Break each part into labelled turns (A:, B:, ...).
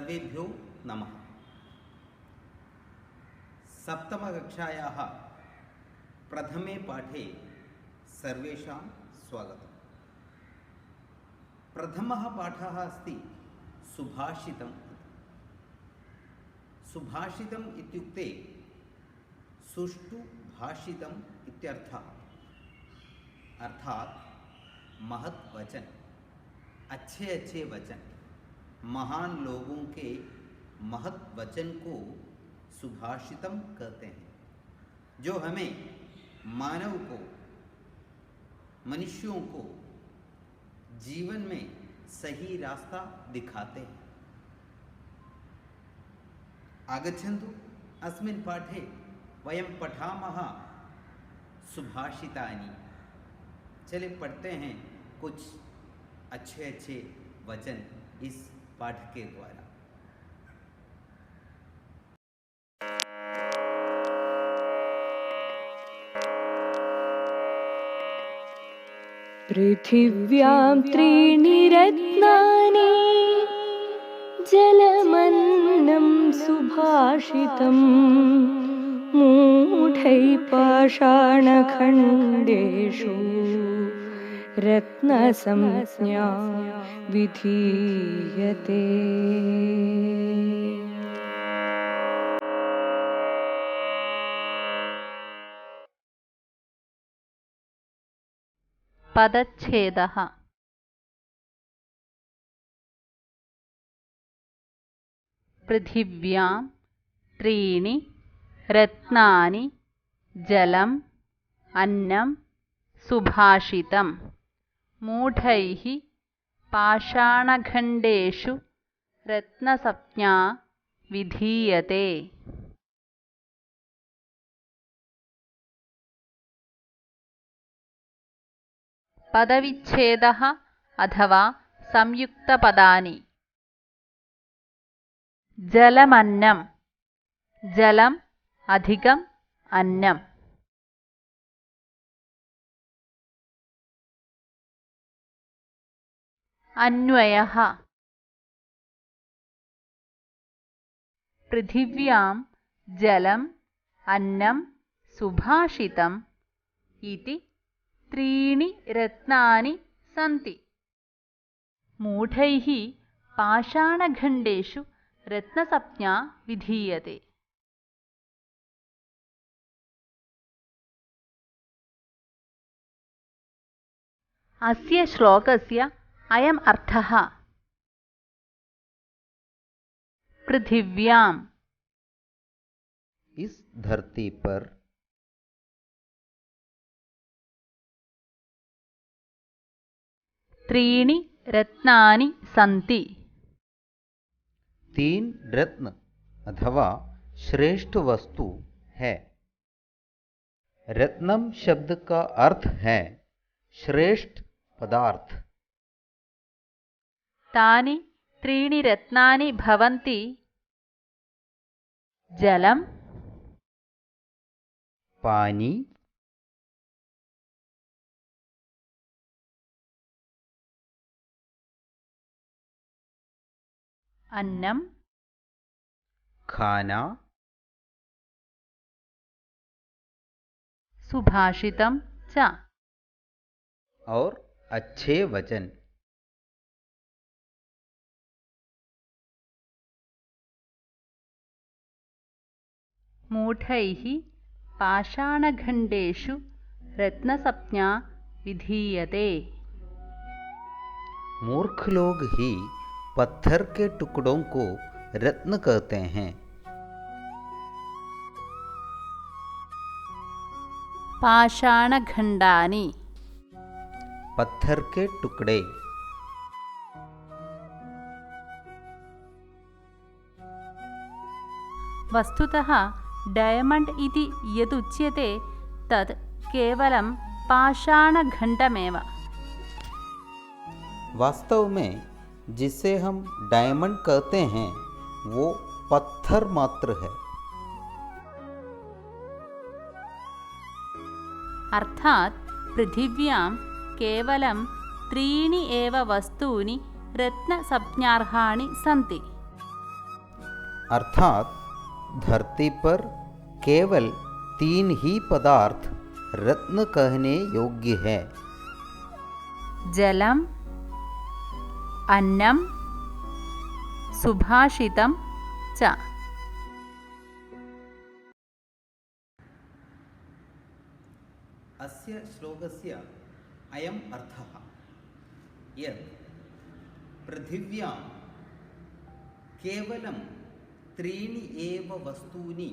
A: सर्वेभ्यो नमः। सप्तमकक्षायाः प्रथमे पाठे सर्वेषां स्वागतम्। प्रथमः पाठः अस्ति सुभाषितम्। सुभाषितम् इत्युक्ते सुष्ठु भाषितम् इत्यर्थः। अर्थात महत् वचन, अच्छे वचन, महान लोगों के महत् वचन को सुभाषितम कहते हैं, जो हमें मानव को, मनुष्यों को जीवन में सही रास्ता दिखाते हैं। आगच्छन्तु अस्मिन् पाठे वयं पठामः सुभाषितानि। चले पढ़ते हैं कुछ अच्छे वचन इस पाठ के द्वारा।
B: पृथिव्यां त्रीणि रत्नानि जलमन्नं सुभाषितम् मूढैः पाषाणखण्डेषु रत्नसंज्ञा विधीयते।
C: पदच्छेदः। पृथिव्यां त्रीणि रत्नानि जलम् अन्नं सुभाषितम् मूढैः पाषाणखण्डेषु रत्नसंज्ञा विधीयते। पदविच्छेदः अथवा संयुक्तपदानि। जलमन्नं, जलम् अधिकम् अन्नम्। अन्वयः। पृथिव्यां जलम् अन्नं सुभाषितम् इति त्रीणि रत्नानि सन्ति। मूढैः पाषाणखण्डेषु रत्नसंज्ञा विधीयते। अस्य श्लोकस्य अयम् अर्थः। पृथिव्याम्,
A: इस धरती पर,
C: त्रीणि रत्नानि सन्ति।
A: तीन रत्न अथवा श्रेष्ठ वस्तु है। रत्नम शब्द का अर्थ है श्रेष्ठ पदार्थ।
C: तानि त्रीणि रत्नानि भवन्ति। जलम्,
A: पानी,
C: अन्नं,
A: खाना,
C: सुभाषितं च,
A: और अच्छे वचन।
C: मूढैः पाषाणखण्डेषु रत्नसंज्ञा विधीयते।
A: मूर्ख लोग ही पत्थर के टुकड़ों को रत्न कहते हैं।
C: पाषाणखण्डानि,
A: पत्थर के टुकड़े।
C: वस्तुतः डायमण्ड् इति यदुच्यते तत् केवलं पाषाणखण्डमेव।
A: वास्तव में जिसे हम डायमंड कहते हैं वो पत्थर मात्र है।
C: अर्थात पृथिव्यां केवलं त्रीणि एव वस्तूनि रत्नसंज्ञार्हाणि सन्ति।
A: अर्थात धरती पर केवल 3 ही पदार्थ रत्न कहने योग्य है।
C: जलम, अन्नम, सुभाषितम च।
A: अस्य श्लोकस्य अयम् अर्थः यत् पृथिव्यां केवलं 3 एव वस्तूनि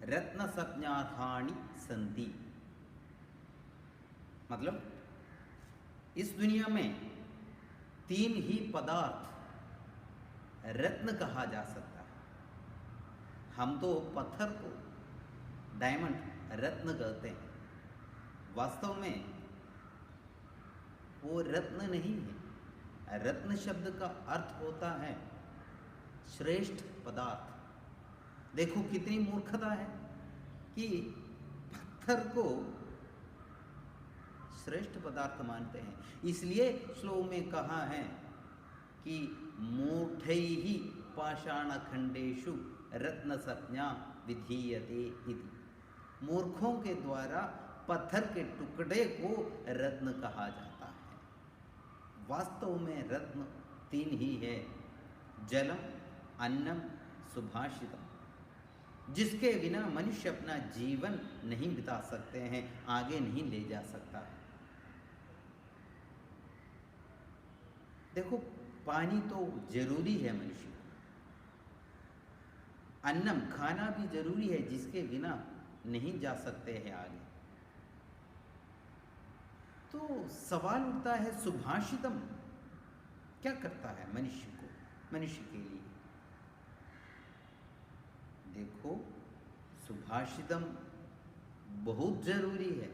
A: रत्नसंज्ञातानि सन्ति। मतलब इस दुनिया में 3 ही पदार्थ रत्न कहा जा सकता है। हम तो पत्थर को डायमंड रत्न कहते हैं, वास्तव में वो रत्न नहीं है। रत्न शब्द का अर्थ होता है श्रेष्ठ पदार्थ। देखो कितनी मूर्खता है कि पत्थर को श्रेष्ठ पदार्थ मानते हैं। इसलिए श्लोक में कहा है कि मूढ़ैः पाषाणखंडेषु रत्न संज्ञा विधीयते इति। मूर्खों के द्वारा पत्थर के टुकड़े को रत्न कहा जाता है। वास्तव में रत्न 3 ही है, जलम, अन्नम, सुभाषितम, जिसके बिना मनुष्य अपना जीवन नहीं बिता सकते हैं, आगे नहीं ले जा सकता है। देखो पानी तो जरूरी है मनुष्य को, अन्नम खाना भी जरूरी है, जिसके बिना नहीं जा सकते हैं आगे। तो सवाल उठता है सुभाषितम क्या करता है मनुष्य को, मनुष्य के लिए। देखो सुभाषितम बहुत जरूरी है।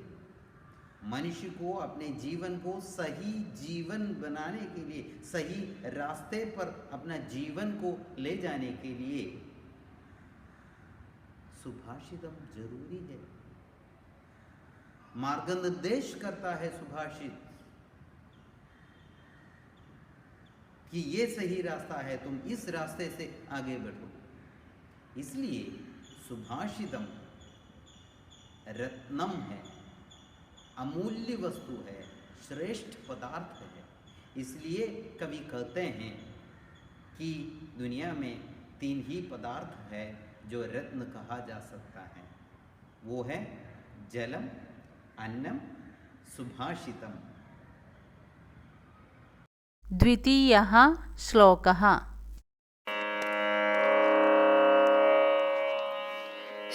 A: मनुष्य को अपने जीवन को सही जीवन बनाने के लिए, सही रास्ते पर अपना जीवन को ले जाने के लिए सुभाषितम जरूरी है। मार्गनिर्देश करता है सुभाषित कि ये सही रास्ता है, तुम इस रास्ते से आगे बढ़ो। इसलिए सुभाषितम रत्नम है, अमूल्य वस्तु है, श्रेष्ठ पदार्थ है। इसलिए कवि कहते हैं कि दुनिया में 3 ही पदार्थ है जो रत्न कहा जा सकता है। वो है जलम, अन्नम, सुभाषितम।
C: द्वितीयः श्लोकः।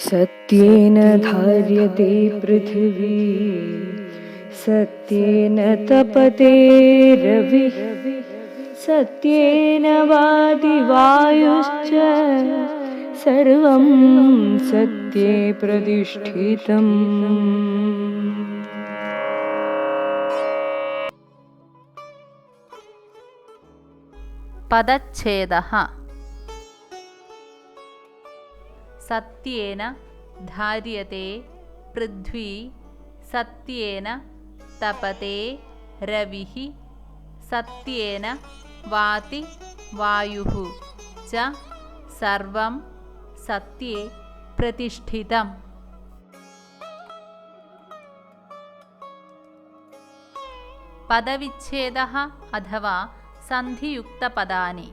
B: सत्येन धार्यते पृथिवी, सत्येन तपते रविः, सत्येन वाति वायुश्च, सर्वं सत्ये प्रतिष्ठितम्।
C: पदच्छेदः। सत्येन धार्यते पृथ्वी, सत्येन तपते रविः, सत्येन वाति वायुः च, सर्वं सत्ये प्रतिष्ठितम्। पदविच्छेदः अथवा सन्धियुक्तपदानि।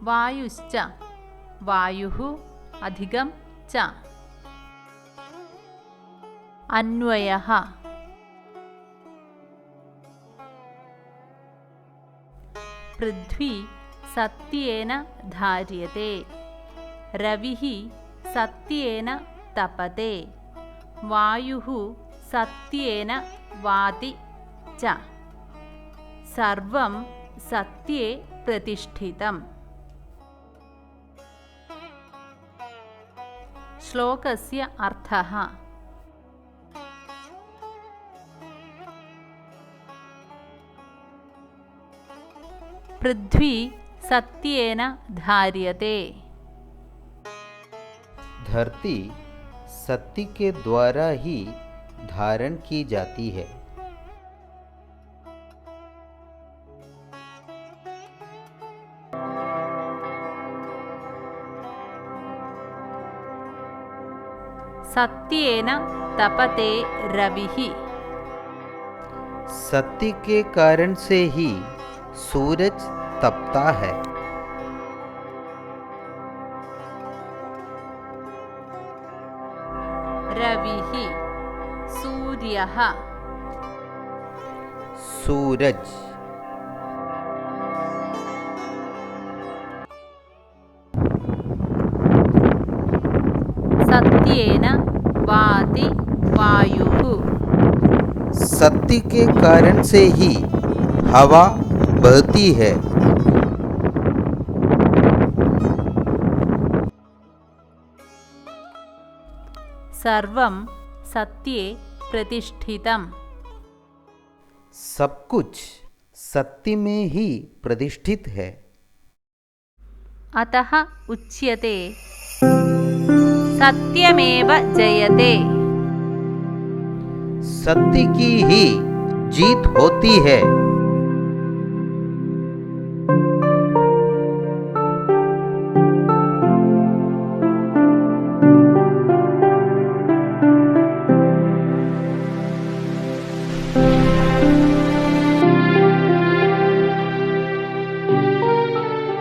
C: वायुश्च, वायुः अधिकं च। अन्वयः। पृथ्वी सत्येन धार्यते, रविः सत्येन तपते, वायुः सत्येन वाति च, सर्वं सत्ये प्रतिष्ठितम्। श्लोकस्य अर्थः। पृथ्वी सत्येन धार्यते।
A: धरती सत्य के द्वारा ही धारण की जाती है।
C: सत्येन तपते रविः
A: सत्य के कारण से ही सूरज तपता है।
C: रविः सूर्यः
A: सूरज
C: सत्येन वाति वायुः
A: सत्य के कारण से ही हवा बहती है।
C: सर्वं सत्ये प्रतिष्ठितम्
A: सब कुछ सत्य में ही प्रतिष्ठित है।
C: अतः उच्यते सत्यमेव जयते
A: सत्य की ही जीत होती है।